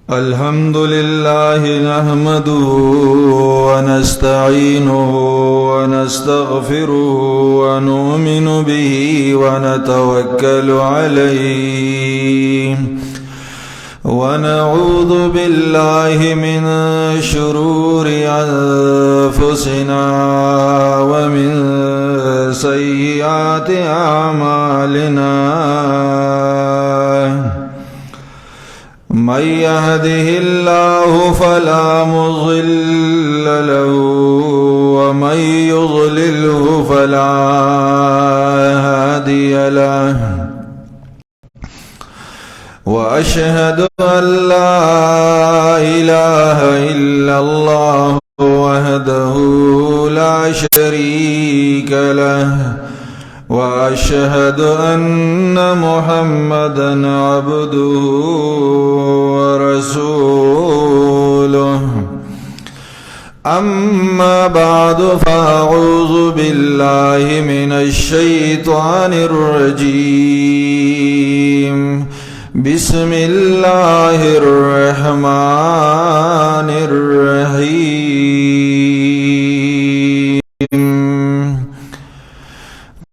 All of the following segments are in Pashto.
الحمد لله نحمده ونستعينه ونستغفره ونؤمن به ونتوكل عليه ونعوذ بالله من شرور أنفسنا ومن سيئات أعمالنا من يهده الله فلا مضل له ومن يضلله فلا هادي له وأشهد أن لا إله إلا الله وحده لا شريك له وأشهد أن محمدًا عبده ورسوله أما بعد فأعوذ بالله من الشيطان الرجيم بسم الله الرحمن الرحيم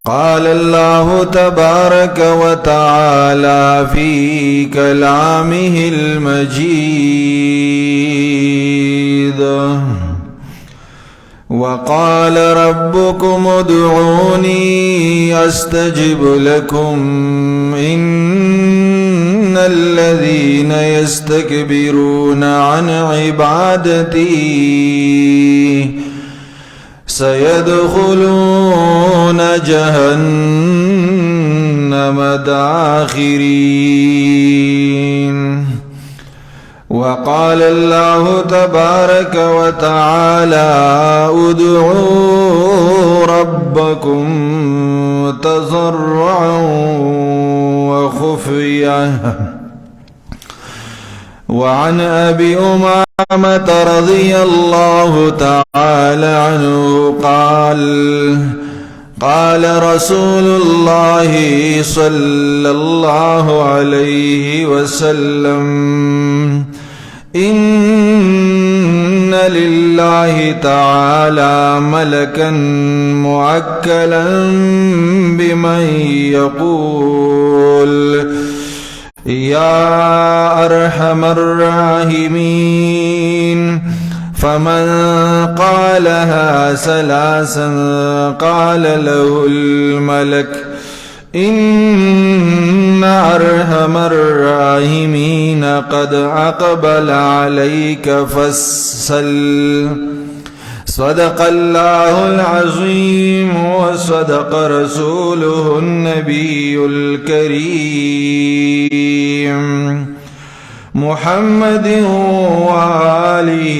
قال الله تبارك وتعالى في كلامه المجيد وقال ربكم ادعوني أستجب لكم إن الذين يستكبرون عن عبادتي سيدخلون جهنم داخرين وقال الله تبارك وتعالى ادعوا ربكم تضرعا وخفية وعن أبي أمامة رضي الله تعالى عنه قال رسول الله صلى الله عليه وسلم إن لله تعالى ملكا موكلا بمن يقول يا أرحم الراحمين فمن قالها ثلاثا قال له الملك إن أرحم الراحمين قد أقبل عليك فاسأل صدق الله العظيم وصدق رسوله النبي الكريم محمد وآله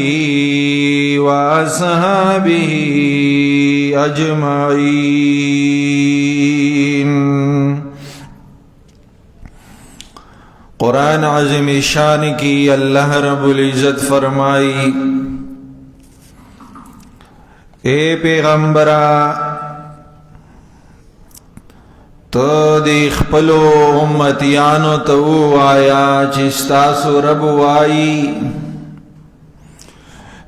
وأصحابه أجمعين قرآن عظیم شان کی اللہ رب العزت فرمائی اے پیغمبرا تو دی خپلو امتیانو تو آیا چی ستاسو رب وائی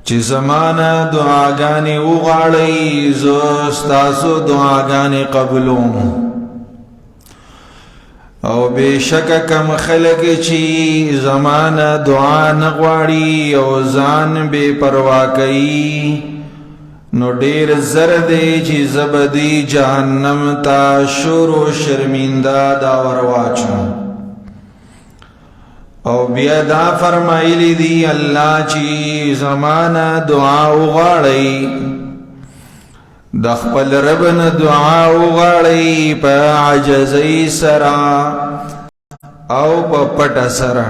چی زمانہ دعاگانی اغاڑی زو ستاسو دعاگانی قبلوں او بے شک کم خلق چی زمانہ دعا نغواڑی او زان بے پروا کئی نو ډیر زرد چی زبدی جہنم تا شور و شرمندہ دا ورواچو او بیا دا فرمائلی دی اللہ چی زمانہ دعا اغاڑی دخپل ربن دعا اغاڑی پا عجزی سرا او پا پٹ سرا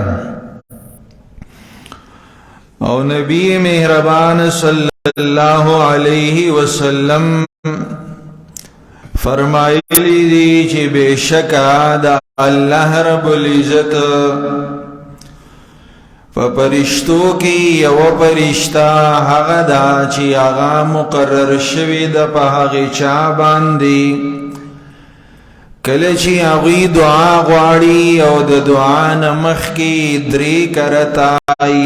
او نبی مہربان صلی اللہ علیہ وسلم فرمائلی دی چی بے شکا دا اللہ رب العزت فپرشتو کی یو پرشتہ هغه دا چې هغه مقرر شوی د په هغې چا باندې کله چې هغوی دعا غواړي او د دعا نه مخکې درې کرتا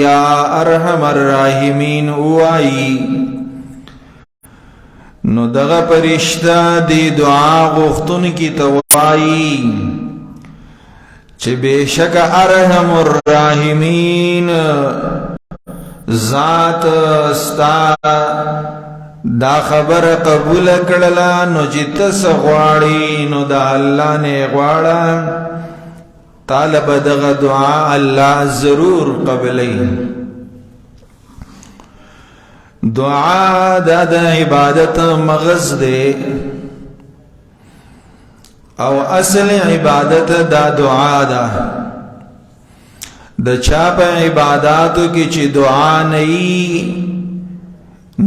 یا ارحم الراحمین ووایي نو دغه فرشته د دعا غوښتونکي ته وایي چې بېشکه ارحم الراحمین ذات ستا دا خبر قبول کړله نو چې ته څه غواړې نو د الله نه غواړه طالب دغه دعا الله ضرور قبلوي. دعا د عبادت مغز دی او اصل عبادت دا دعا ده. د چا په عباداتو کې چې دعا نه وي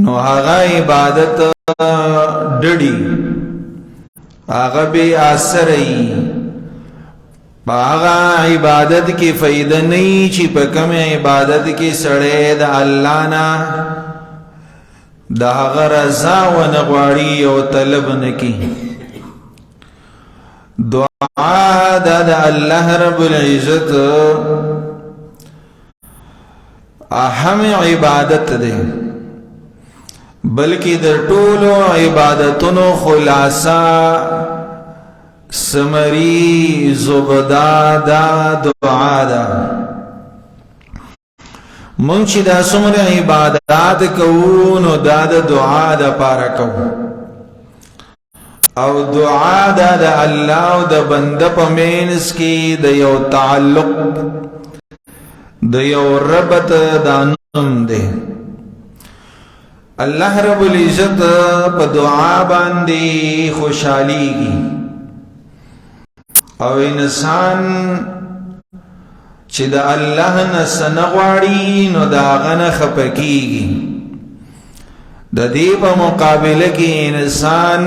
نو هغه عبادت ډډي هغه بے اثر وي. په هغه عبادت کې فایده نه وي چې په کوم عبادت کې سړی د الله نه د هغه رضا ونه غواړي او طلب نه کوي. دعا د الله رب العزت اهم عبادت ده بلکې د ټولو عبادتونو خلاصہ سمری زبدا دا دعا ده. مونږ چې دا څومره عبادت کوو نو دا د دعا دپاره کوو او دعا دا د الله او د بنده په منځ کې د یو تعلق د یو ربط دا نوم دی. الله رب العزت په دعا باندې خوشحالیږي او انسان چې د الله نه څه نه غواړي نو د هغه نه خفه کېږي. د دې په مقابله کې انسان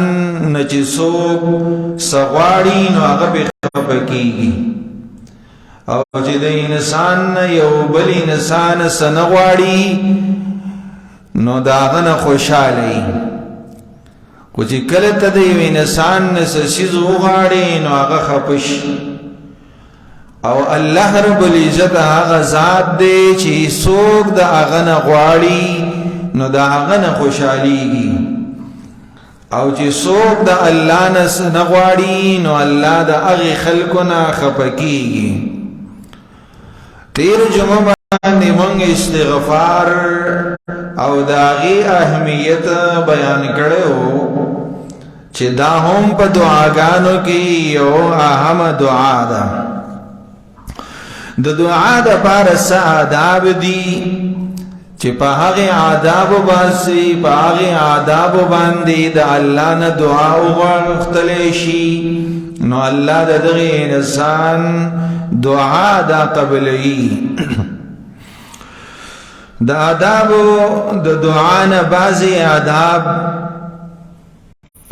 نه چې څوک څه غواړي نو هغه پرې خفه کېږي او چې د انسان نه یو بل انسان څه نه غواړي نو د هغه نه خوشحاله وي. خو چې کله ته د یو انسان نه څه څیز وغواړې نو هغه خفه شي. او الله رب العزت هغه ذات دی چې څوک د هغه نه غواړي نو د هغه نه خوشحالیږي او چې څوک د الله نه غواړي نو الله د هغې خلکو نه خفه کېږي. تیر جمعه باندې موږ استغفار او د هغې اهمیت بیان کړی و چې دا هم په دعاګانو کې یو اهمه دعا ده. د دعا دپاره څه آداب دي چې په هغې آدابو باسي په هغې آدابو باندې د الله نه دعا وغوښتلی شي نو الله د دغې انسان دعا دا قبلوي. د آدابو د دعا نه بعضې آداب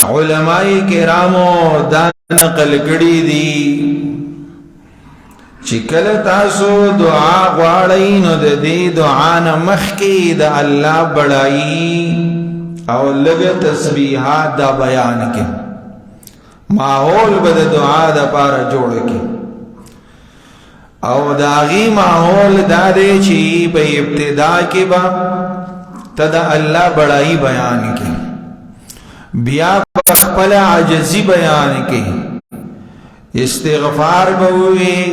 علماء کرامو دا نقل کړي دي چې کله تاسو دعا غواړئ نو د دې دعا نه مخکې د الله بړایي او لږ تسبیحات دا بیان کړي ماحول به د دعا دپاره جوړ کړي او د هغې ماحول دا دی چې په ابتدا کې به ته د الله بړایي بیان کړي بیا په خپله عاجزي بیان کړي استغفار به ووي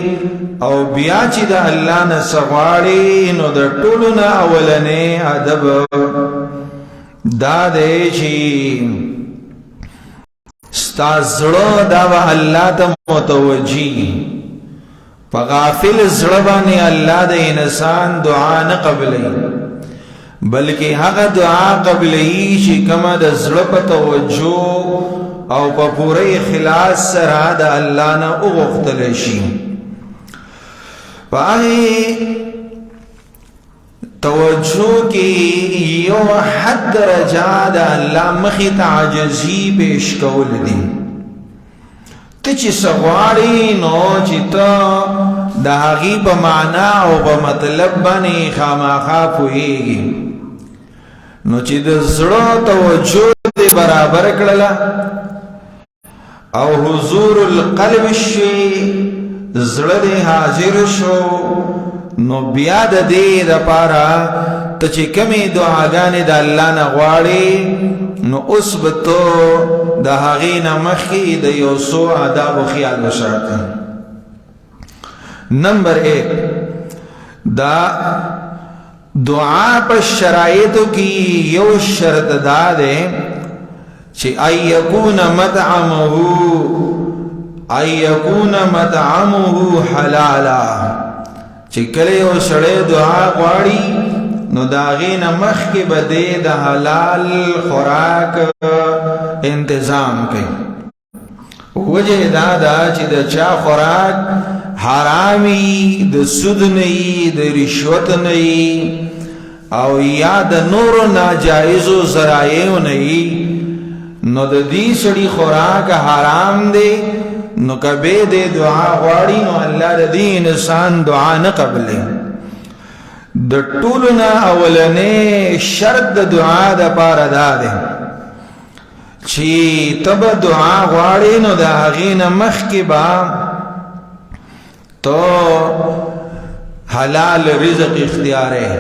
او بیا چې د الله نه څه غواړې نو د ټولو نه اولنی ادب دا دی چې ستا زړه دا به الله ته متوجي. په غافل زړه باندې الله د انسان دعا نه قبلوي بلکې هغه دعا قبلوي چې کومه د زړه په توجه او په پوره اخلاص سره د الله نه وغوښتلی شي. په هغې توجه کې یو حد درجه د الله مخې ته عاجزي پیش کول دي. ته چې څه غواړې نو چې ته د هغې په معنا او په مطلب باندې خامخا پوهېږي نو چې د زړه توجه دې برابر کړله او حضور القلب شي زړه دې حاضر شو نو بیا د دې دپاره ته چې کومې دعاګانې د الله نه غواړې نو اوس به تو د هغې نه مخکې د یو څو آدابو خیال وساته. نمبر 1 دا دعا په شرایطو کې یو شرط دا دی چې ان یکون مطعمه حلالا، چې کله یو سړی دعا غواړي نو د هغې نه مخکې به دی د حلال خوراک انتظام کوي. وجه دا ده چې د چا خوراک حرامي، د سود نه وي، د رشوت نه وي، او یا د نورو ناجایزو ذرایعو نه وي، نو د دې سړي خوراک حرام دی. نو کبه دې دعا غواړي نو الله د دې انسان دعا نه قبلې. د ټولو نه اولنې شرط د دعا دپاره دا دی چې ته به دعا غواړې نو د هغې نه مخکې به تو حلال رزق اختیارې،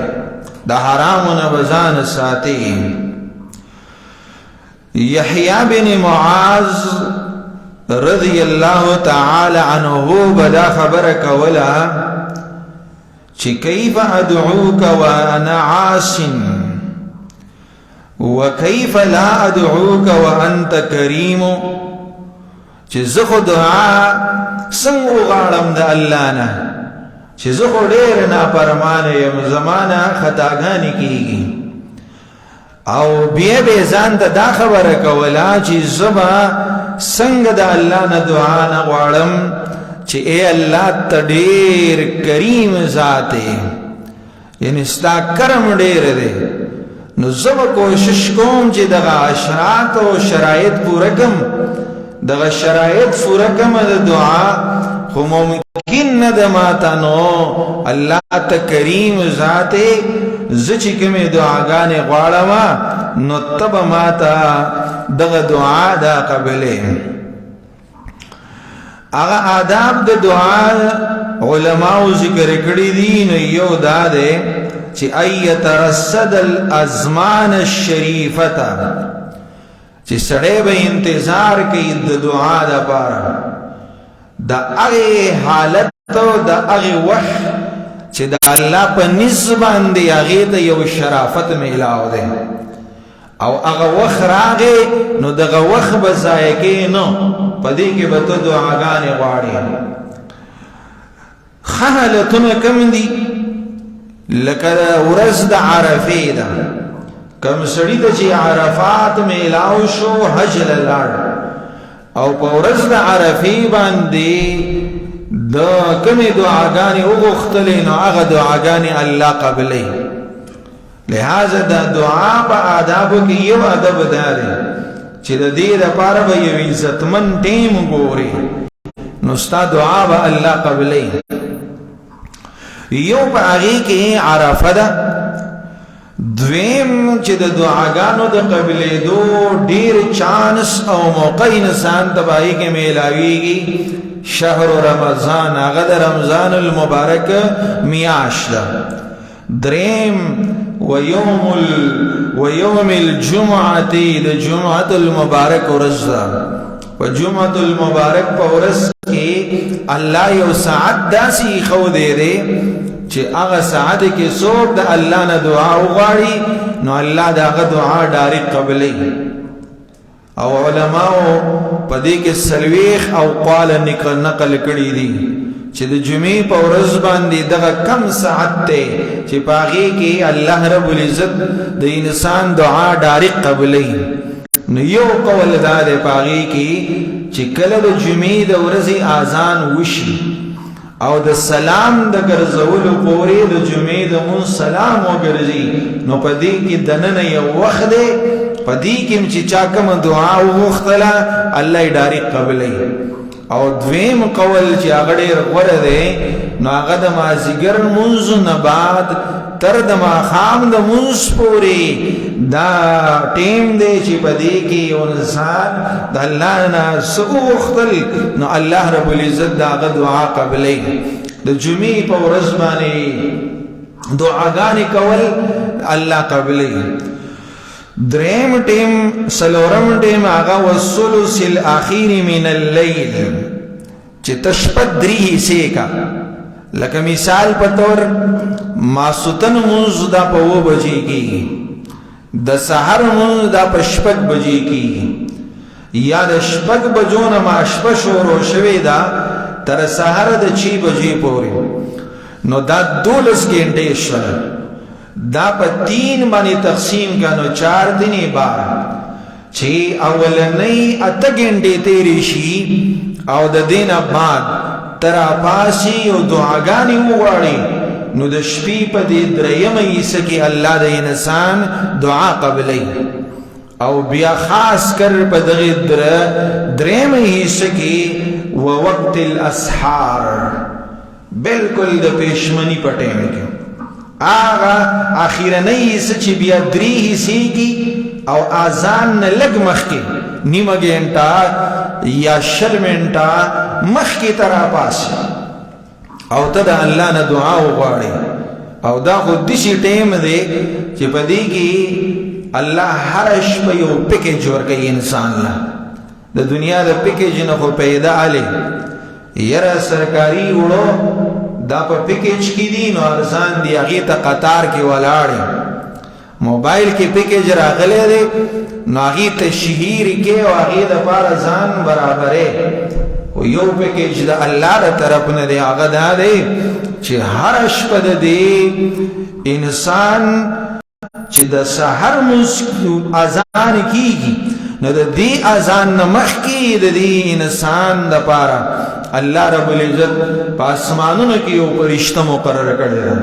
د حرامو نه به ځان ساتي. یحیی بن معاذ رضی اللہ تعالی عنہ بدا خبر کولا چی کیف ادعوک وانا عاص وکیف لا ادعوک وانت کریم، چی زخو دعا سنگو غارم دا اللہ نا، چی زخو دیر نا پرمانے یم زمانہ خطاگانی کیگی. او بیا بیزان دا خبر کولا چی زبا سنگ دا اللہ نا دعا نا غوارم چی اے اللہ تا دیر کریم ذاتے، یعنی ستا کرم دیر دے. نو زب کوشش کوم چی دغا اشرات و شرائط پورکم، دغا شرائط پورکم دا دعا خو ممکن ندماتا نو اللہ تا کریم ذاتے زچی کمی دعاگانے غوارما نو تب ماتا دغ دعا دا قبلے. اغا آداب دا دعا علماء ذکر کری دی نو یو دا دے چی ایترسد الازمان الشریفتا، چی سڑے با انتظار کی دا دعا دا پارا دا اغی حالت دا اغی وقت چی دا اللہ پا نسبان دی اغی دا یو شرافت میلاو دے، او اغا وقت راگے نو دغا وقت بزائکے نو پا دی که بتو دعاگانی غواری. خحالتون کم دی لکه ورز دا عرفی دا کم سڑی دا چی عرفات میلاو شو حج للار، او پا ورز دا عرفی باندی دا کمی دعاگانی اغختلی نو اغا دعاگانی اللہ قبلی. لہذا دا دعا پا آدابو کی یو ادب دارے چی دا دیر پارا با یو عزتمن ٹیم گوری نستا دعا با اللہ قبلی. یو پا آگی کی عرفہ دا دویم چی دا دعاگانو دا قبلی دو دیر چانس او موقع انسان تباہی کے میلاویگی شہر رمضان، آغا دا رمضان المبارک میاش دا. دریم ویوم الجمعة دا جمعة المبارک ورز دا، و جمعة المبارک پا ورز کی اللہ یو ساعت دا سی خو دے دے چی اغا ساعت کی سوک دا اللہ نا دعا اغاڑی نو اللہ دا اغا دعا ڈاری قبلی. او علماء پا دی کے سلویخ او قال نقل کری دی چی دا جمعی پا ورز باندی دغا کم ساعت تے چی پاگی کی اللہ رب العزت دا انسان دعا ڈاری قبلی. نو یو قول دا دے پاگی کی چی کل دا جمعی دا ورزی آزان وشی او دا سلام دا گرزولو پوری دا جمعی دا من سلام و گرزی نو پا دی کی دنن یو وقت دے پا دی کم چی چاکم دعا و مختلا اللہ ڈاری قبلی. او دویم قول چی اغدیر غرده نو اغد مازیگر منزو نباد تر دا ما خام دا منز پوری دا ټیم دی چې په دې کې انسان د الله نه څه وغوښتل نو الله رب العزت د هغه دعا قبلوي. د جمعې په ورځ باندې دعاګانې کول الله قبلوي. دریم ټیم څلورم ټیم هغه والثلث الاخیر من الليل چې تشپد درې حصې کا. لکه مثال په تور ماسوتن مونځ دا په 9 بجې کېږي، د سحر مونځ دا په 6 بجې کېږي، یا د 6 بجو نه ماشپه شروع شوې ده تر سحر د 6 بجې پورې، نو دا 12 غنټې شول. دا په 3 باندې تقسیم کانو 4 دنې بار چې اولنۍ 8 غنټې تیرې شي او د دینه بعد تر پاسي او دعاګانې وغواړي نو د شپې په دې درېمه حصه کې الله د انسان دعا قبلوي. او بیا خاص کر په دغه درېمه حصه کې ووقت الاسحار بالکل د پېشمنی په ټیم کې آغا اخیرنی حصہ چی بیا 3 حصے کی او آزان نه لگ مخی نیمه گھنٹا یا 6 منٹا مخی ترا پاس او تا دا اللہ نا دعا وغاڑی او دا خود دیشی ٹیم دے چی پا دی کی اللہ ہر شپا یو پیکیج ورکی انسان لا دا دنیا دا پیکیج نخو پیدا آلی یرا سرکاری وڑو دا په پیکیج کې دي نو ارزان دی هغه ته قطار کې ولاړ موبایل کې پیکیج راغلی دی نو هغه ته شهیر کې او هغه د پاره ځان برابرې او یو پیکیج د الله تر طرف نه دی هغه دا دی چې هر شپه د انسان چې د سحر اذان کیږي نو د دې اذان نه مخکې د دې انسان د پاره الله رب العزت په اسمانونو کې یو فرشتہ مقرر کړی دی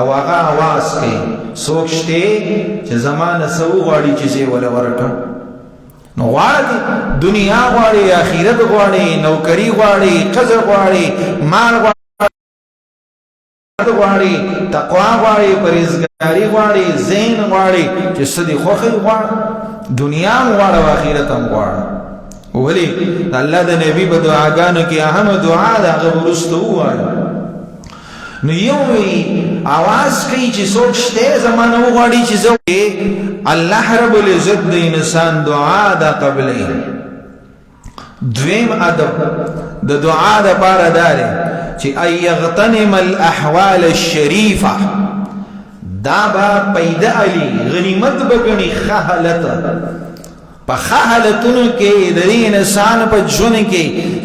او هغه आवाज کوي سوچته چې زمانه سو غواړي چې زه ولا ورکم نو غواړي دنیا غواړي آخرت غواړي نوکری غواړي قدر غواړي مال غواړي تقوا غواړي پرهیزګاری غواړي زین غواړي چې سدي خوخي غواړي دنیا غواړي او آخرت هم غواړي. ولی الله د نبی په دعاګانو کې اهم دعا ده هغه ورسته وایي نو یو आवाज کوي چې سوچته زمانه وغواړي چې زه الله رب العزت د انسان دعا ده قبلې. دویم ادب د دعا د پاره داري چې ايغتنم الاحوال الشريفه دا با پیدا علی غنیمت بګنی خالت په حالتونو کې د انسان په ژوند کې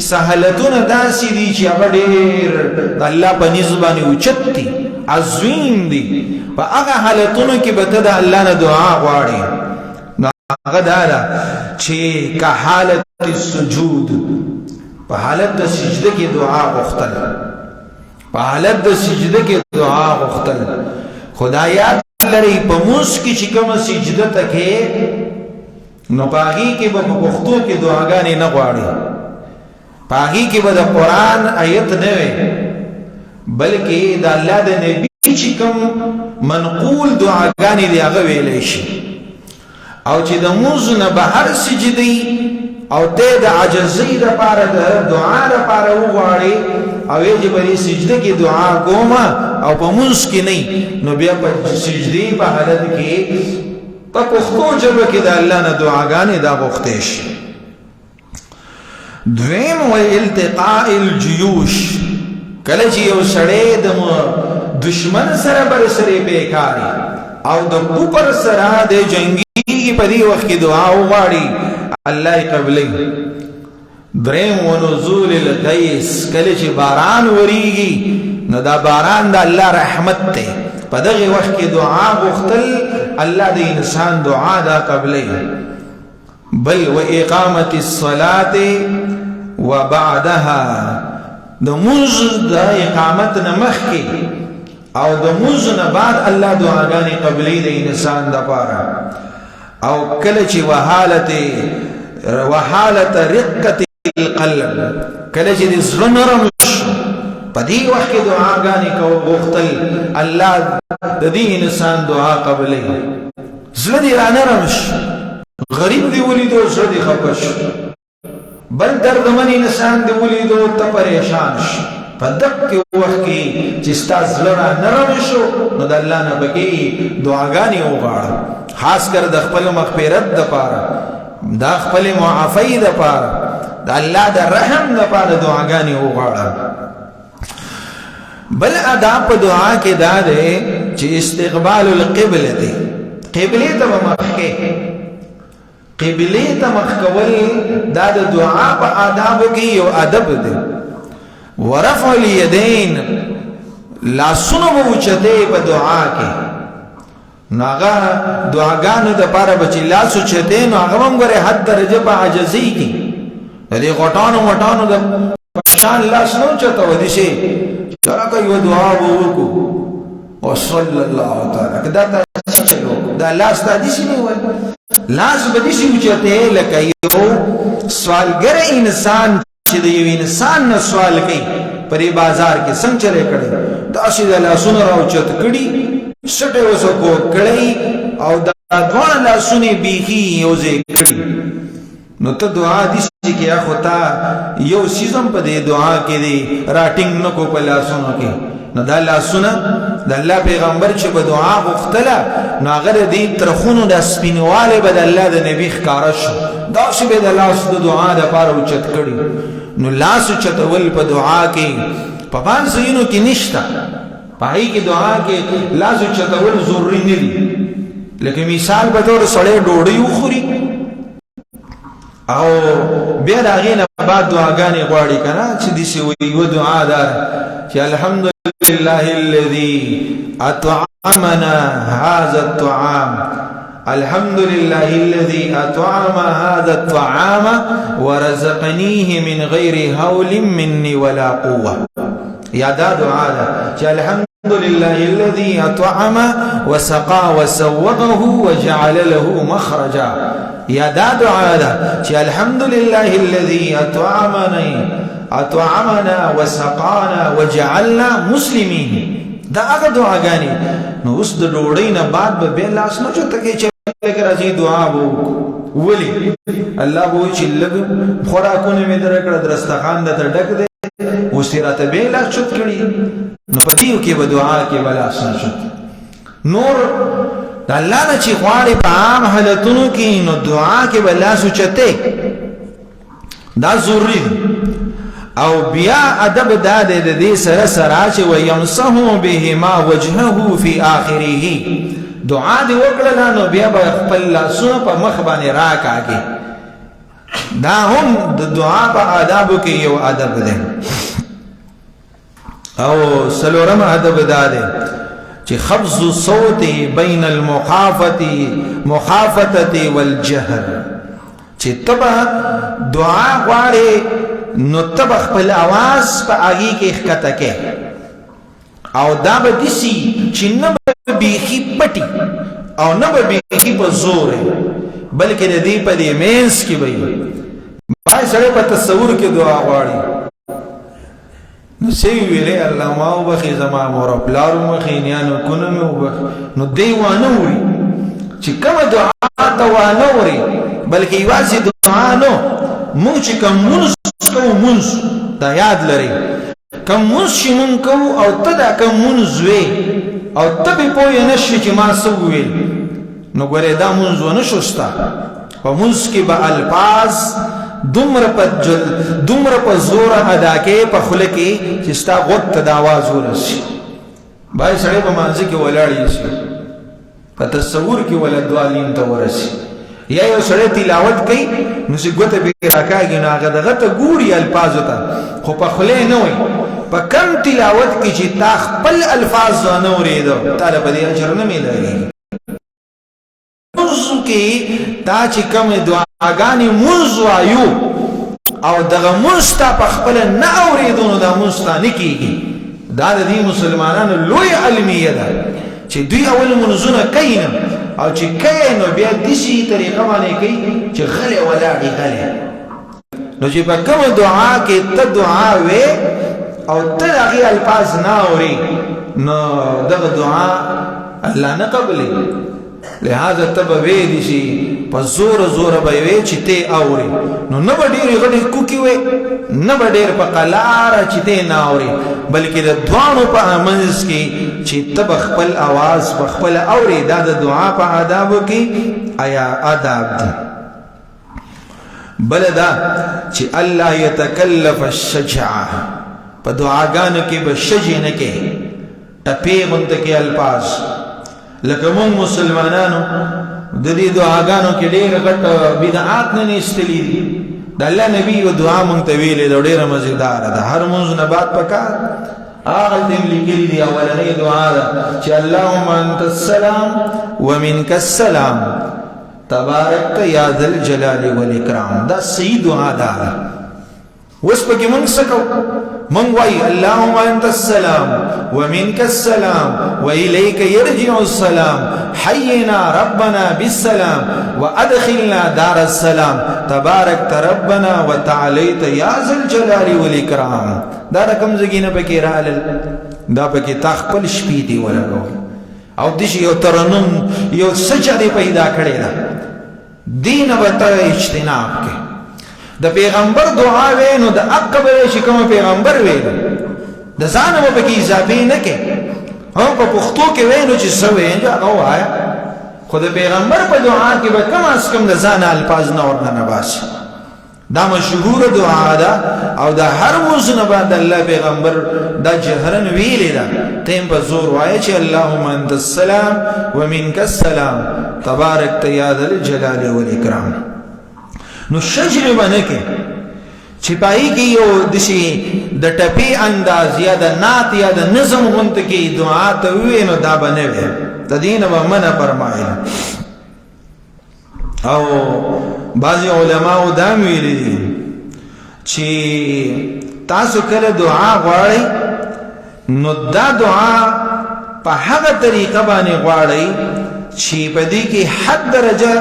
سہالتونه داسې دي چې هغه ډېر د الله په نسبت اوچتي عظیم دي. په هغه حالتونو کې به ته د الله نه دعا غواړې نو هغه دا ده چې که حالت السجود په حالت د سجده کې دعا غوښتل په حالت د سجده کې دعا غوښتل خدایات لري په موس کې چې کومه سجده تکې نو پاگی کی با پختو کی دعاگانی نغواری پاگی کی با دا قرآن آیت نوے بلکہ دا اللہ دا نبی چکم منقول دعاگانی دی آغوی لیشی او چی دا موزن بہر سجدی او تے دا عجزی دا پارا دا دعا دا پارا وغواری او ایجی بری سجدے کی دعا کوما او پا موز کی نہیں نو بیا پا سجدی پا حالت کی پا پختو جبه کې د الله نه دعاګانې دا غوښتې شي. دویم و التقاء الجيوش کله چې یو سړی د دشمن سره بر سره بیکاري او د کوپر سره د جنگي په دې وخت کې دعا وغواړي الله یې قبلوي. دریم و نزول الغیث کله چې باران وریږي نو دا باران د الله رحمت ته په دغه وخت کې دعا غوښتل الله د انسان دعا دا قبلې. بل و اقامت الصلاة وبعدها د موز د اقامت نه مخکې او د موز نه بعد الله دعاګانې قبلې د انسان د پاره او کله چې وحالت رقة القلب کله چې د زړه نرم په دې وخت کې دعاګانې غوښتل الله د دې انسان دعا قبلې. زړه دې رانرم شي، غریب دې ولیدو زړه دې خفه شي، بل دردمن انسان دې ولیدو ته پریشان شي. په دغه وخت کې چې ستا زړه رانرم شو نو د الله نه پکې دعاګانې وغواړه، خاص کر د خپل مغفرت دپاره، د خپل معافی دپاره، د الله د رحم دپاره دعاګانې وغواړه. بل اداب په دعا کې دا دی چې استقبال القبله دی، قبله ته مخ کې، قبله ته مخ کول دا د دعا په آدابو کې یو ادب دی. ورفع الیدین، لاسونه مو اوچته په دعا کې، نو هغه دعاګانو دپاره به چې لاس اوچته نو هغه هم ګورې حد درجه په عاجزۍ کې د دې غټانو وټانو د شان لاس نه اوچته ودې شي چرا یو دعا وکړو وصلی الله تعالی کدا تاسو چلو دا لاس ته دي شي نه وای، لاس به دي شي اوچته لکه یو سوالګر انسان چې د یو انسان نه سوال کوي پرې بازار کې څنګه چلے کړي داسې د لاسونو راوچت کړي سټه وسکو کړي او دا دوه لاسونه بیخي یوځې کړي. نو ته دعا دي چې اخو تا یو سیزم په دې دعا کې دی راټینګ نه کو په لاسونو کې، نو دا لاسونه د الله پیغمبر چې په دعا غوښتله نو هغه دې ترخونو د سپینواله به د الله د نبی ښکارا شو، داسې به د لاس د دعا دپاره اوچت کړي. نو لاس اوچتول په دعا کې په بعض ځایونو کې نشته، په هغې کې دعا کې لاس اوچتول ضروري نه دي. لکه مثال په طور سړی ډوډۍ وخوري او بیا د هغې نه بعد دعاګانې غواړي که نه چې داسې یوه دعا ده چې الحمدلله الذي اطعمنا هذا الطعام، الحمد لله الذي أطعم هذا الطعام ورزقنيه من غير هول مني ولا قوة. يا دا دعاء الحمد لله الذي أطعم وسقى وسوقه وجعل له مخرجا. يا دا دعاء الحمد لله الذي أطعمنا وسقانا وجعلنا مسلمين. دا هغه دعاګانې نو اوس د ډوډۍ نه بعد به بیا لاس نه چوته کې چې لکه راځي دعا به ولي الله به وایي چې لږ خوراکونه مې درکړه درستخان درته ډک دی اوس یې راته بیا لاس چوت کړي، نو په دې کې به دعا کې به لاس نه چوت. نور د الله نه چې غواړې په عام حالتونو کې نو دعا کې به لاس اوچتې دا ضروري دی. او بیا ادب دا د دې سره سره چې ويمسح بهما وجهه في اخره، دعا دې وکړه نو بیا به خپل لاسونه په مخ باندې راکاږي. دا هم د دعا په آدابو کې یو ادب دی. او څلورم ادب دا دی چې خفض الصوت بین المخافته والجهر، چې تبه دعا غواړي نو تب خپل आवाज په اگې کې ښکته کې او دا به دسی چې نه به بیخي پټي او نه به بیخي په زور بلکې د دې په دې مینس کې وي. بای سره په تصور کې دعا غواړي نو سی ویلې الله ما وبخي زما مور پلار مخې نیانو کونه مې وبخ نو دی وانه وي چې کومه دعا ته وانه وري بلکې یوازې دعا نو مونږ چې کوم مونږ دا یاد لري کوم مونږ چې مونږ کوو او ته دا کوم مونږ وې او ته به پوه نه شې چې ما څه وویل نو ګورې دا مونږ ونه شو ستا په مونږ کې به الفاظ دومره په زور ادا کې په خوله کې چې ستا غوږ ته د آواز ورسي. بای سړی په مانځه کې ولاړ شي په تصور کې ولا دوالین ته ورسي یا یو سړی تلاوت کوي نو چې ګوته پکې راکاږي نو هغه دغه ته ګوري الفاظو ته خو په خوله نه وي. په کم تلاوت کې چې تا خپل الفاظ نه اورېدو تا له په دې اجر نه میلایي. موږ کې تا چې کوم دعاګانې موږ وایو او دغه موږ تا په خپل نه اورېدو نو دا موږ تا نه کېږي. دا د دې مسلمانانو لوی علمیه ده چې دوی اول منځونه کوي نه او چې کوي نو بیا داسې طریقه باندې کوي چې غلی ولاړې غلی نو چې په کومه دعا کې ته دعا وې او ته د هغې الفاظ نه اورې نو دغه دعا الله نه قبلوي. لہذا تب ویدی شي پا زور زور بیوی چی تے آوری نو نبا دیر غڑی کوکی وی نبا دیر پا قلارا چی تے ناوری بلکہ دا دوانو پا منز کی چی تب خپل آواز پا خپل آوری دا دا دعا پا آدابو کی آیا آداب دی بلدا چی اللہ یتکلف الشجعہ پا دعاگانو کی بشجی نکے ٹپی غنتکی الپاس لکمون مسلمانانو د دې دعاګانو کې ډېر غټ بدعات نه ایستلي دي د الله نبی و دعا مونږ ته ویلې ده ډېره مزیداره ده هر مونځ نه بعد پکار هغه ته لیکلي دي اولنۍ دعا ده چې اللهم انت السلام ومنك السلام تبارکت یا ذا الجلال والاکرام دا صحیح دعا ده اوس پکې مونږ څه کوو من وای اللهم انت السلام ومنك السلام واليك يرجع السلام حينا ربنا بالسلام وادخلنا دار السلام تبارك ربنا وتعاليت يا ذا الجلال والاكرام دا رقم زګینه پکې رالل دا پکې تخپل شپې دی ولګو او د شي یو ترنم یو سجده پیدا کړي دا دین وته اجتناب کې د پیغمبر دعا وینو د عقبه شي کوم پیغمبر وینو د ځان مو پکې اضافه نه کې او په پښتو کې وینو چې سوې هغه وایا خو د پیغمبر په دعا کې به کم از کم د ځان الفاظ نه ورننه باسي دا مشهور دعا ده او د هر موزنه بعد الله پیغمبر دا جهرن ویلې ده تیم په زور وایي چې اللهم انت السلام ومنك السلام تبارک یا ذا الجلال والاکرام نو شجر بنکه چې پای کې یو دشي د ټپی انداز یا د نعت یا د نظم غونت کې دعا ته وي نو دا بنوي د دین و منع فرمایله او بعض علماء دا ویلي دي چې تاسو کله دعا غواړئ نو دا دعا په هغه طریقه باندې غواړئ چې په دې کې حد درجه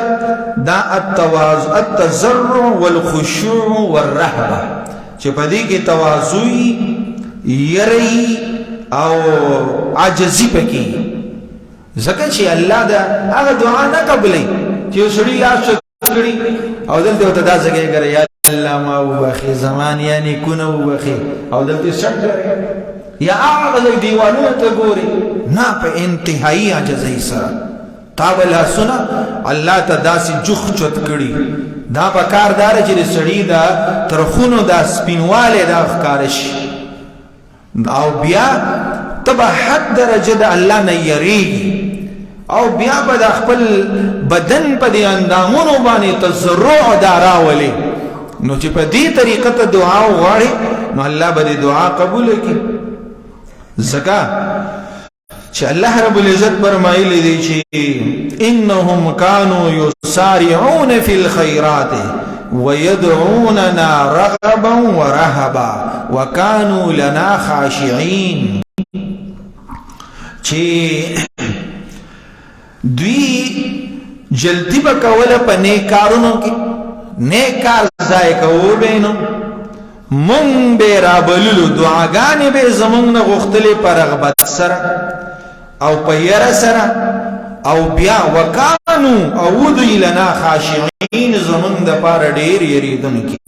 دا التواضع التضرع والخشوع والرهبه چې په دې کې تواضع یری او عاجزی پکې ځکه چې الله دا هغه دعا نه قبلې چې سړی لاس کړي او دلته ته دا ځکه کوي یا الله ما وبخي زمان یعنی کونه وبخي او دلته شک یا هغه دیوانونه ته ګوري نه په انتهایی عاجزی سره تابلا سنا الله ته داسې جوخ چت کړي دا په کاردار چې سړی دا ترخونو دا سپینواله دا ښکارش او بیا تبه حد درجه د الله نه یریږي او بیا په خپل بدن په دې اندامونو باندې تزرع داراولي نو چې په دې طریقه ته دعا وغواړي نو الله به دعا قبول کړي زکا چې الله رب العزت فرمایلی دی چې انهم كانوا يسارعون في الخيرات ويدعوننا رغبا ورهبا وكانوا لنا خاشعين چې دوی جلدی بکوله په نیک کارونو کې نیک کار ځای کوو نو مونږ به رابللو دعاګانې به زمونږ نه غوښتلې په رغبت سره او په یره سره او بیا وکانو او دوی لنا خاشعين زمونږ د پاره ډېر یریدونکي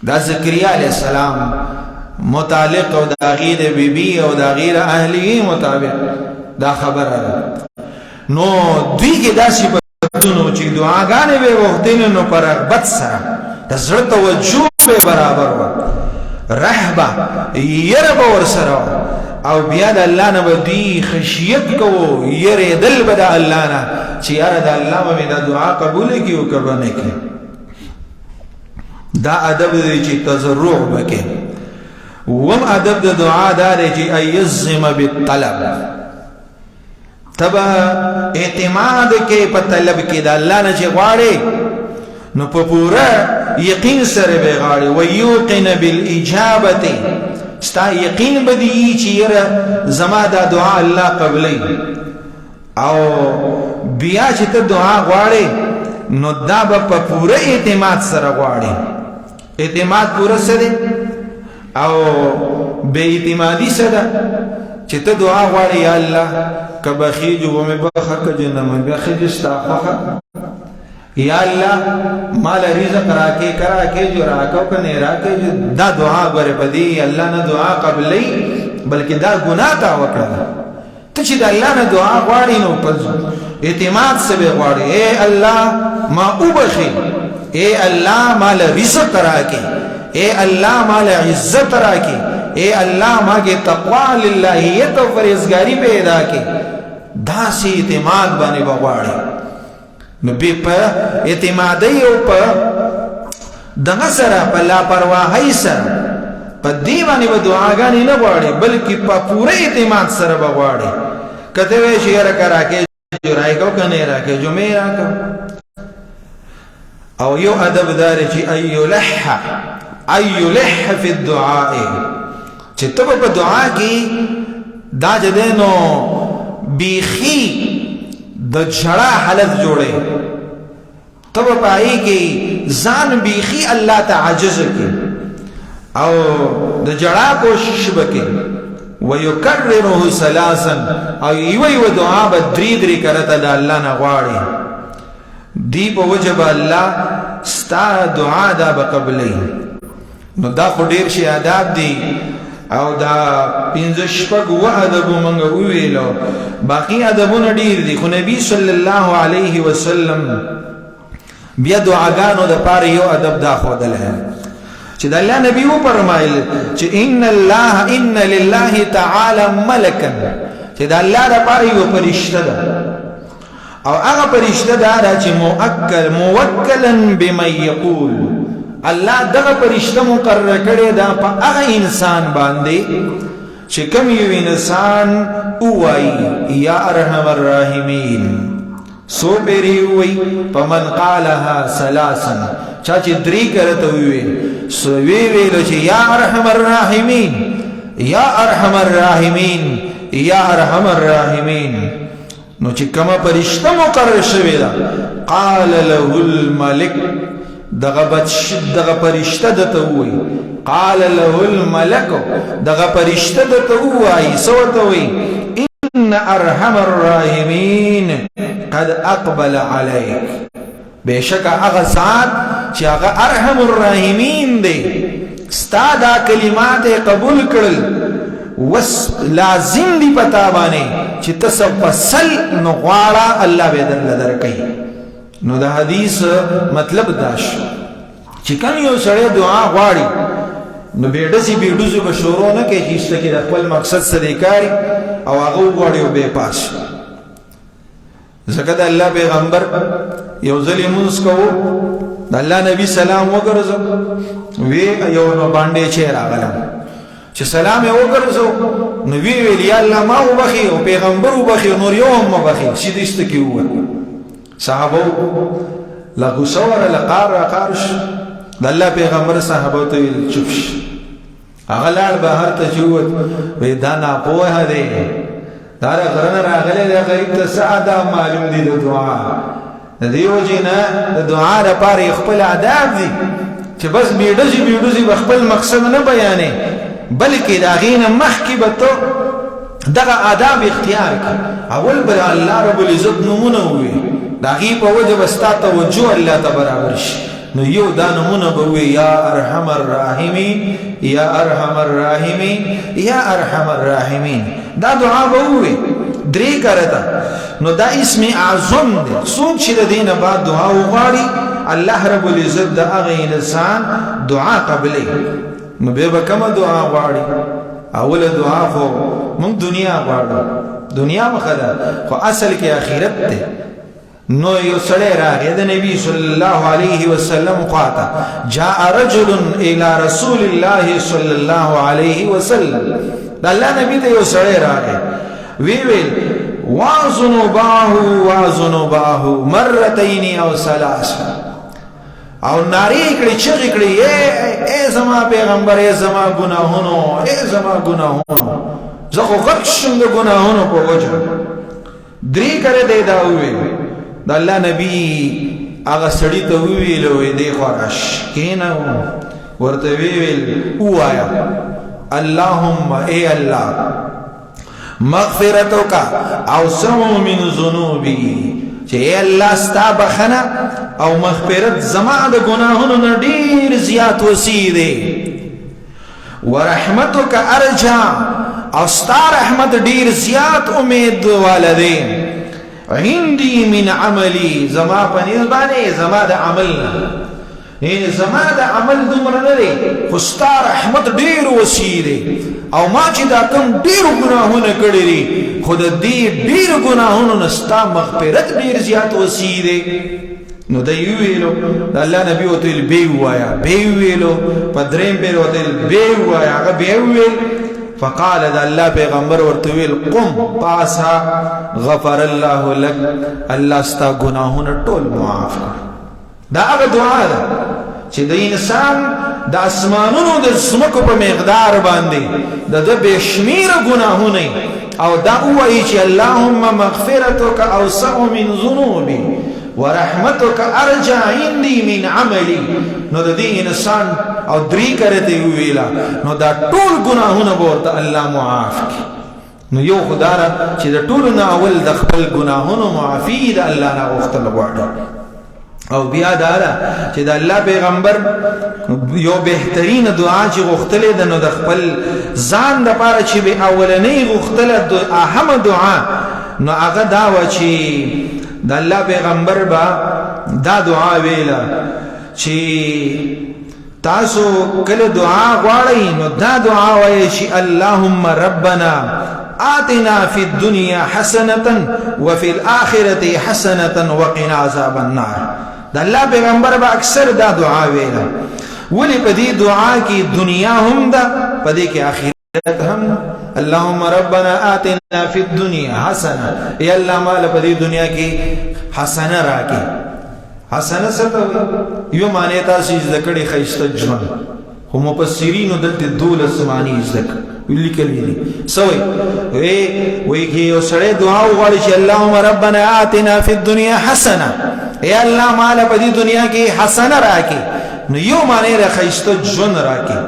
دا زکریا علیه السلام متعلق او د هغې د بیبي او د هغې د اهلیې مطابق دا خبره ده نو دوی کې داسې بدلون چې دعاګانې به وغوښتلې نو په رغبت سره د زړه توجه به برابر وه رهبه یره به ورسره او بیا د الله نه به دوی خشیت کوو یریدل به د الله نه چې یاره د الله به مې دا دعا قبوله کړي او که به نه کړي دا ادب دی چې تضرع وکړي وم ادب د دعا دا دی چې ایزم بالطلب تبا اعتماد کې په طلب کې د الله نه چې غواړي نو په پوره یقین سره به غواړي ویوقن بالاجابه ستا یقین بدی چې یره زما دا دعا الله قبلی او بیا چې ته دعا غواړي نو دا به په پوره اعتماد سره غواړي اعتماد پوره سره او بے اعتمادی سره چې ته دعا غواړې یا الله که بخیج ومې بخه که جنمه بخیج ستا خوښه یا الله مال رزق راکې که راکې جو راکو که نه راکې دا دعا ګورې په دې الله نه دعا قبلوي بلکې دا ګناه تا وکړه ته چې د الله نه دعا غواړې نو په اعتماد سره غواړې اے الله ما وبخي اے الله مال رزق راکې اے الله مال عزت راکې اے الله ماګه تقوا للهیت او پرهیزګاری پیدا کې داسې اعتماد باندې وغواړي نو به په اعتمادي او په دغه سره په لاپرواهۍ سره په دې باندې به دعاګانې نه غواړي بلکې په پوره اعتماد سره به غواړي کته وی چې راکا راکې جوړای کو کنه راکې جمعې راکا او یو ادب دار چې ايلح فی الدعاء چې ته په دعا کې دا جدنو بیخي د جړه حالت جوړه ته په پای کې ځان بیخي الله تعجز کې او د جړه کوشش وکړي ويكرره ثلاثا او یو دعا به درې کرته د الله نه غواړي دی په وجب الله ستا دعا دا به قبلې نو دا خو ډیر شي آداب دي او دا پنځه شپږ ادب مونږ ویلو باقی ادبونه ډیر دي خو نبی صلی الله علیه وسلم بیا دعاګانو د پاره یو ادب دا خو دله چې د الله نبی و فرمایل چې ان لله تعالی ملکا چې د الله لپاره یو فرشته ده او هغه فرشته ده چې موکلا بما یقول الله دغه فرشته مقرر کړی دا په هغه انسان باندې چې کوم یو انسان وایي یا ارحم الراحمین سو پیری وی پمن قالها ثلاثا چا چې درې کرته وی سو ویلو چې یا ارحم الراحمین یا ارحم الراحمین یا ارحم الراحمین نو چې کومه فرشته مقرر شوی دا قال له الملک دغه فرشته دته وی قال له الملك دغه فرشته دته وی سوته وی ان ارحم الراحمین قد اقبل عليك بشک هغه ذات چې هغه ارحم الراحمین دی ستا دا کلمات قبول کړل وس لازم دی پتا باندې چې تاسو فصل نو غواړه الله به درکې نو دا حدیث مطلب داش چې کوم یو سره دعا غواړي نو بیډسی به شروع نه کوي چې څه کې د خپل مقصد سره کاری او هغه غواړي او به پاس زکه د الله پیغمبر یو ځلې مونږ کوو د الله نبی سلام وګرځو وی یو نو باندې چې راغلم چې سلام یې وګرځو نو وی ویل یا الله ما وبخي او پیغمبر وبخي نور یو هم وبخي شیدست کې و صحابه لغو صور لقارش د الله پیغمبر صحابه ته چوپش هغه لاړ بهر ته چوت وی دا نه پوهه دی دا غرنه راغله د غریب ته ساده معلوم دي د دعا د دیو جنا د دعا لپاره خپل آداب دي چې بس بیډوزي خپل مقصد نه بیانې بلکې دا غینه مخکې به ته دغه آداب اختیار کړه اول بل الله رب العزت نمونه وي دا غي په وجه بستا توجه الله ته برابر شي نو یو دا نمونه به وي یا ارحم الراحمین یا ارحم الراحمین یا ارحم الراحمین دا دعا به وي درې کرتا نو دا اسم اعظم دی څوک چې د دینه بعد دعا وغواړي الله رب العزت د هغه انسان دعا قبلې نو به کومه دعا غواړي اول دعا خو مونږ دنیا غواړو دنیا مخدا خو اصل کې آخرت ته نو یو سړی راغی د نبی صلی الله علیه وسلم خواته جاء رجل الى رسول الله صلی الله علیه وسلم د الله نبی ته یو سړی راغی ویل وازنباه مرتين او ثلاثه او ناری کړي چې کړي اے زما پیغمبر اے زما ګناهونو زه خو غلط شوم د ګناهونو په وجه درې کړه دی دا وی د الله نبی هغه سړی ته ویل وی دی خورش کینا ورته ویل وایا اللهم اے الله مغفرتک اوسع من ذنوبی چې الله ستا بخنه او مغفرت زما د ګناهونو نه ډیر زیات وسیع دی ورحمتک ارجا او ستا رحمت ډیر زیات امید والده عندي من عملی زما په نسبانه زما د عمل نه زما د عمل دومره نه دی خو ستا رحمت ډیر وسیع دی او ما چې دا کوم ډیر ګناهونه کړی دي خو د دې ډیر ګناهونو نه ستا مغفرت ډیر زیات وسیع دی نو دا ویلو د الله نبی وته به وایا به ویلو په دریم به وته به وایا هغه به ویل فقال دا الله پیغمبر ورته ویل قم پاسا غفر الله لك الله ستا ګناهونه ټول معاف دا هغه دعا ده چې د انسان د اسمانونو د زمکو په مقدار باندې د بشمیر ګناهونه او دا وایي چې اللهم مغفرتك اوسع من ذنوبي ورحمتك ارجع عندي من عملي نو د دې انسان او درې کرته ویلا نو دا ټول ګناهونه ورته الله معاف کړي نو یو خدای چې د ټول نه اول د خپل ګناهونو معافي د الله نه غوښتل غواړي او بیا دا چې د الله پیغمبر یو بهترین دعا چې غوښتلې ده نو د خپل ځان د پاره چې به اولنۍ غوښتله اهم دعا نو هغه دا و چې د الله پیغمبر با دا دعا ویله چې تاسو کله دعا غواړئ نو دا دعا وایي چې اللهم ربنا آتنا في الدنيا حسنة وفي الآخرة حسنة وقنا عذاب النار دا الله پیغمبر با اکثر دا دعا ویلا ولی پا دی دعا کی دنیا هم دا پا دی کی آخرت هم اللهم ربنا آتنا في الدنيا حسنة یا اللہ مالا پا دی دنیا کی حسنة راکی حسنة ستوی یو معنی تاسی ازدکڑی خیست جوان خو مپسرینو دلتی دولس معنی ازدکڑ ویلی کلی دی سوئی وی کی یو سڑے دعا وغاڑی چی اللہم ربنا آتنا فی الدنیا حسنا اے اللہ مالا پا دی دنیا کی حسنا راکی نو یو معنی را خیست جون راکی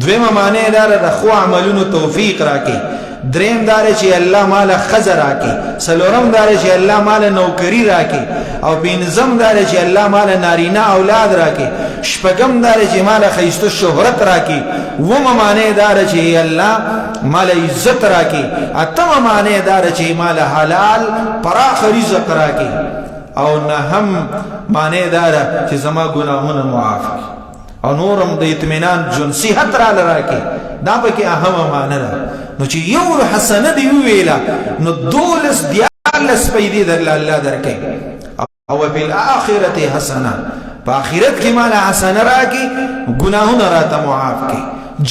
دویم معنی دار رخو عملون توفیق راکی دریم داره چې الله مال خزر راکي سلورم داره چې الله مال نوکری راکي او پنځم داره چې الله مال نارینه اولاد راکي شپږم داره چې مال خیستو شهرت راکي وم معنی داره چې الله مال عزت راکي اتم معنی داره چې مال حلال پراخ رزق راکي او نهم معنی داره چې زما ګناهونه معاف او نورم د اطمینان جون صحت را لراکي دا پکې اهم معنی ده نو چې یو حسنه دی ویلا نو دولس دیالس پیدا در الله درکې او بالآخرته حسنه په آخرت کې مال حسنه راکي ګناهونه راته معاف کړي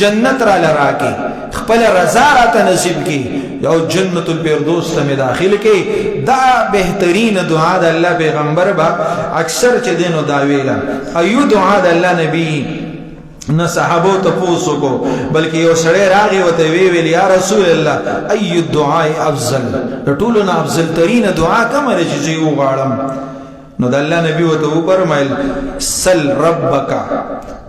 جنت را لراکي خپل رضا راته نصیب کړي او جنت الفردوس ته داخل کړي دا بهترین دعا د الله پیغمبر با اکثر چې دینو دا ویلا ایو دعا د الله نبی نہ صحابو تپوسو کو بلکہ یو سڑے راغی وتے ویل یا رسول اللہ ای الدعاء افضل ټولنا افضل ترین دعا کوم چې یو غاړم نو د الله نبی وته فرمایل سل ربک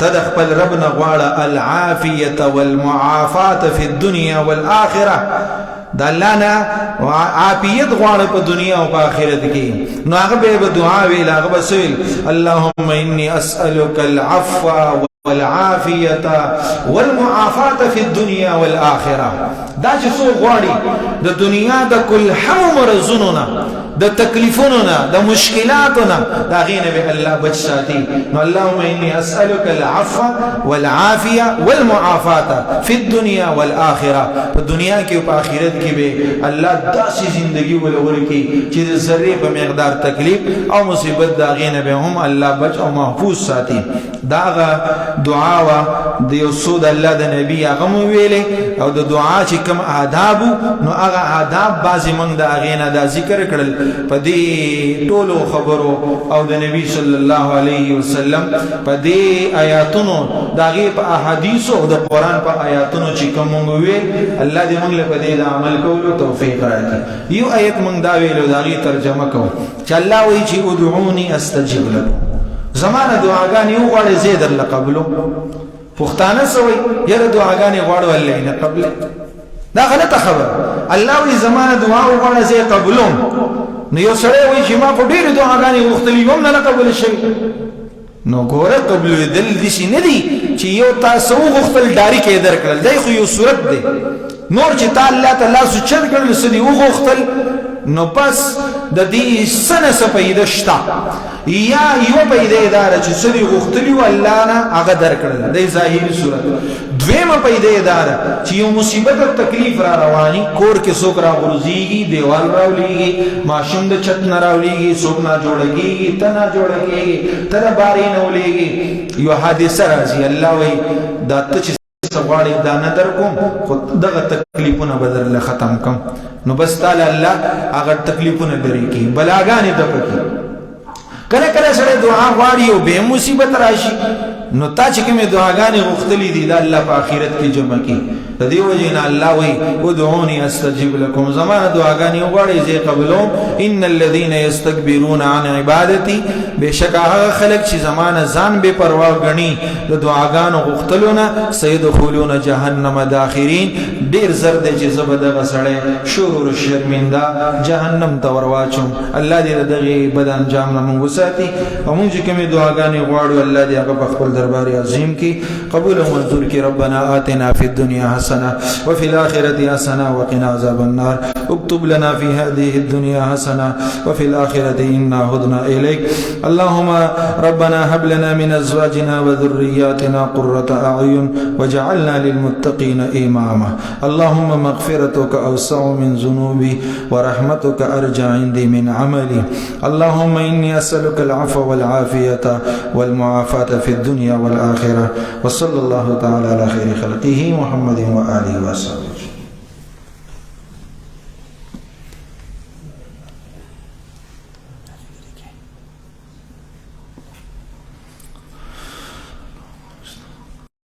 تدخل ربنا غواړه العافیه والمعافاه فی الدنيا والاخره د الله نه عافیت غواړه په دنیا او په آخرت کې نو هغه به دعا ویل هغه بسویل اللهم انی اسالک العفو والعافیه والمعافاه فی الدنيا والاخره دا چې څو غواړي د دنیا د کل هم مرزونو د تکلیفونو د مشکلاتو دا غینه به الله بچ ساتي نو اللهم انی اسالک العفو والعافیه والمعافاه فی الدنيا والاخره په دنیا کې او په آخرت کې به الله داسې ژوندۍ ولوري کې چې د ذره په مقدار تکلیف او مصیبت دا غینه به هم الله بچ او محفوظ ساتي دا دعا وا د یو سود الله د نبی هغه ویلې او د دعا چې کوم آداب نو هغه آداب بعضی موږ د اغینه دا ذکر کړل په دې ټولو خبرو او د نبی صلی الله علیه وسلم په دې آیاتونو داغه په احادیث او د قران په آیاتونو چې کوم ویل الله دې موږ له دې د عمل کولو توفیق راکړي یو آیت موږ دا ویلو داغه ترجمه کوو چې الله وایي چې ادعوني استجب لكم زمانه دعاګانې وغواړي زید الله قبلو پښتانه سوي یره دعاګانې غواړو الله نه قبل دا غلطه خبره الله وی زمانه دعا وغواړه زه قبولوم نو یو سړی وایي چې ما خو ډېرې دعاګانې غوښتلې هم نه قبول شوي نو ګوره قبولېدل داسې نه دي چې یو تاسو وغوښتل ډاري کې درکړل دی خو یو صورت دی نور چې تا الله ته لاس اوچت کړل څه دي وغوښتل نو پس د دې څه نه څه پیدا شته یا یوه پیدا داره چې څه دي غوښتلي وو الله نه هغه درکړل دی ظاهري صورت دویمه پیدا داره چې یو مصیبت او تکلیف را رواني کور کې څوک راغورځېږي دیوال راولېږي ماشوم د چت نه راولېږي څوک نه جوړه کېږي ته نه جوړه کېږي ته د بارې نه ولېږي یو حادثه راځي الله وایي دا ته چې سواړی دا نه در کوم خو دغه تکلیفونه به درله ختم کم نو بس تعالی الله هغه تکلیفونه لرې کړي بلاګانې د پکې کله کله سره دعا غواړي او به مصیبت راشي نو تا چې کومې دعاګانې غوښتلې دي دا الله په آخرت کې جمع کړي د دې وجې نه الله وایي ادعوني استجب لكم زمانه دعاګانې وغواړئ زه قبلوم ان الذين يستكبرون عن عبادتي بشک هغه خلک چې زمانه ځان بے پروا ګڼي د دعاګانو غوښتلو نه سيدخلون جهنم داخرين ډیر زر دی چې زه به دغه سړی شرور شرمنده جهنم ته ورواچوم الله دې دغه بد انجام نه موږ وساتي او موږ چې کومې دعاګانې غواړو الله دې هغه په خپل دربار عظیم کې قبول او منظور کې ربنا آتنا في الدنيا حسنة وفي الآخرة حسنة وقنا عذاب النار اكتب لنا في هذه الدنيا حسنة وفي الآخرة إنا هدنا إليك اللهم ربنا هب لنا من أزواجنا وذرياتنا قرة أعين وجعلنا للمتقين إماما اللهم مغفرتك أوسع من ذنوبي ورحمتك أرجى عندي من عملي اللهم إني أسألك العفو والعافية والمعافاة في الدنيا والآخرة وصلى الله تعالى على خير خلقه محمد وآله وصحبه